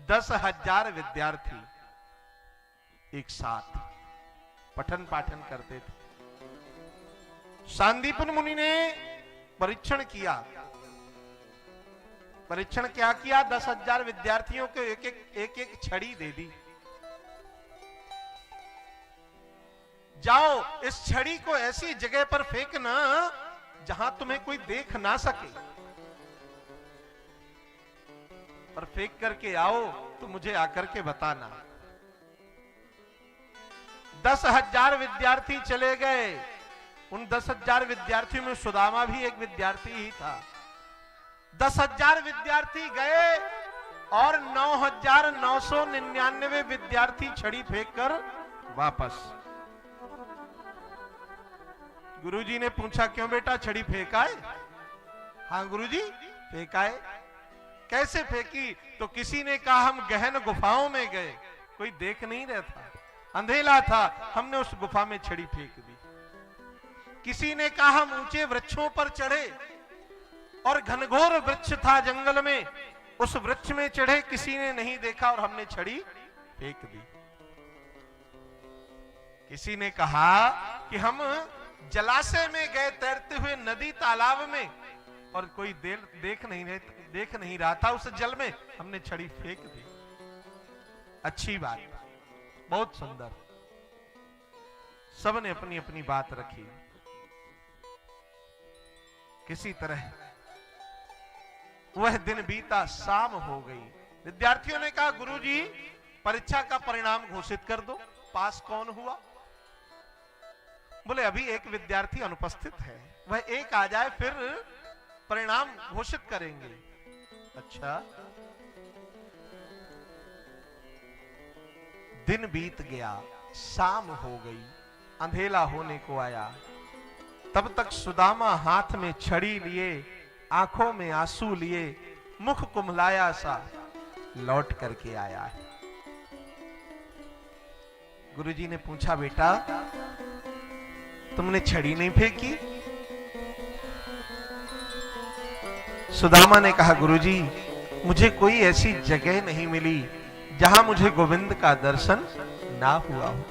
10,000 विद्यार्थी एक साथ पठन पाठन करते थे। सांदीपन मुनि ने परीक्षण किया। परीक्षण क्या किया? 10,000 विद्यार्थियों को एक छड़ी दे दी। जाओ इस छड़ी को ऐसी जगह पर फेंकना जहां तुम्हें कोई देख ना सके, और फेंक करके आओ तो मुझे आकर के बताना। 10,000 विद्यार्थी चले गए। उन 10,000 विद्यार्थियों में सुदामा भी एक विद्यार्थी ही था। 10,000 विद्यार्थी गए और 9,999 विद्यार्थी छड़ी फेंककर वापस। गुरुजी ने पूछा, क्यों बेटा छड़ी फेंकाए? हाँ गुरुजी फेंकाए। कैसे फेंकी? तो किसी ने कहा हम गहन गुफाओं में गए, कोई देख नहीं रहा था, अंधेला था, हमने उस गुफा में छड़ी फेंक दी। किसी ने कहा हम ऊंचे वृक्षों पर चढ़े और घनघोर वृक्ष था जंगल में, उस वृक्ष में चढ़े, किसी ने नहीं देखा और हमने छड़ी फेंक दी। किसी ने कहा कि हम जलाशय में गए, तैरते हुए नदी तालाब में, और कोई देख नहीं रहा था उस जल में, हमने छड़ी फेंक दी। अच्छी बात, बहुत सुंदर। सबने अपनी अपनी बात रखी। किसी तरह वह दिन बीता, शाम हो गई। विद्यार्थियों ने कहा गुरुजी परीक्षा का परिणाम घोषित कर दो, पास कौन हुआ? बोले अभी एक विद्यार्थी अनुपस्थित है, वह एक आ जाए फिर परिणाम घोषित करेंगे। अच्छा। दिन बीत गया, शाम हो गई, अंधेला होने को आया। तब तक सुदामा हाथ में छड़ी लिए, आंखों में आंसू लिए, मुख कुम्हलाया सा लौट करके आया है। गुरुजी ने पूछा, बेटा तुमने छड़ी नहीं फेंकी? सुदामा ने कहा, गुरुजी मुझे कोई ऐसी जगह नहीं मिली जहां मुझे गोविंद का दर्शन ना हुआ हो।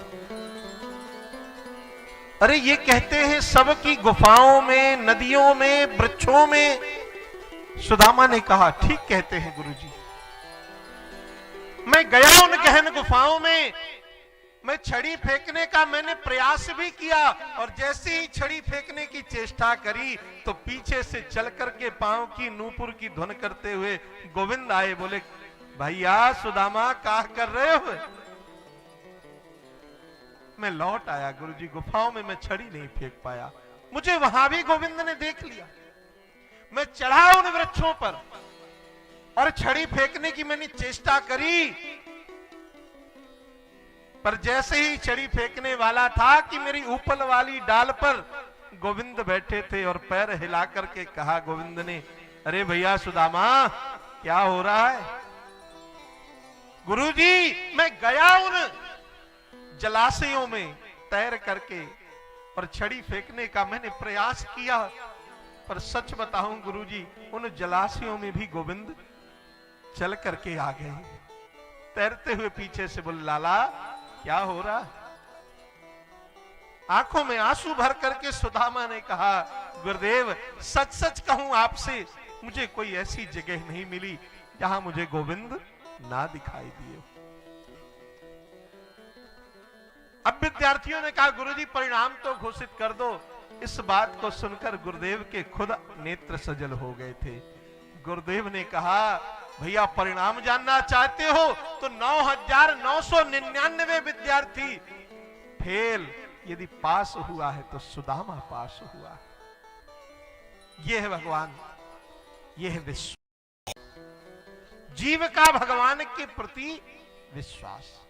अरे ये कहते हैं सबकी गुफाओं में, नदियों में, वृक्षों में। सुदामा ने कहा, ठीक कहते हैं गुरुजी, मैं गया उन गहन गुफाओं में, मैं छड़ी फेंकने का मैंने प्रयास भी किया, और जैसे ही छड़ी फेंकने की चेष्टा करी तो पीछे से चल करके पांव की नूपुर की धुन करते हुए गोविंद आए। बोले भैया सुदामा क्या कर रहे हो? मैं लौट आया गुरुजी, गुफाओं में मैं छड़ी नहीं फेंक पाया, मुझे वहां भी गोविंद ने देख लिया। मैं चढ़ा उन वृक्षों पर और छड़ी फेंकने की मैंने चेष्टा करी, पर जैसे ही छड़ी फेंकने वाला था कि मेरी ऊपर वाली डाल पर गोविंद बैठे थे, और पैर हिला करके कहा गोविंद ने, अरे भैया सुदामा क्या हो रहा है? गुरुजी मैं गया उन जलाशयों में तैर करके और छड़ी फेंकने का मैंने प्रयास किया, पर सच बताऊं गुरुजी उन जलाशयों में भी गोविंद चल करके आ गए। तैरते हुए पीछे से बोले, लाला क्या हो रहा? आंखों में आंसू भर करके सुदामा ने कहा, गुरुदेव सच सच कहूं आपसे, मुझे कोई ऐसी जगह नहीं मिली जहां मुझे गोविंद ना दिखाई दिए। अब विद्यार्थियों ने कहा, गुरुजी परिणाम तो घोषित कर दो। इस बात को सुनकर गुरुदेव के खुद नेत्र सजल हो गए थे। गुरुदेव ने कहा, भैया परिणाम जानना चाहते हो तो 9,999 विद्यार्थी फेल, यदि पास हुआ है तो सुदामा पास हुआ। यह है भगवान, यह है विश्वास, जीव का भगवान के प्रति विश्वास।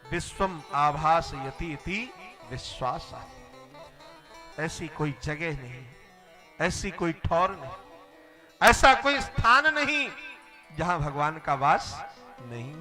विश्वम आभास यति विश्वास। ऐसी कोई जगह नहीं, ऐसी कोई ठौर नहीं, ऐसा कोई स्थान नहीं जहां भगवान का वास नहीं।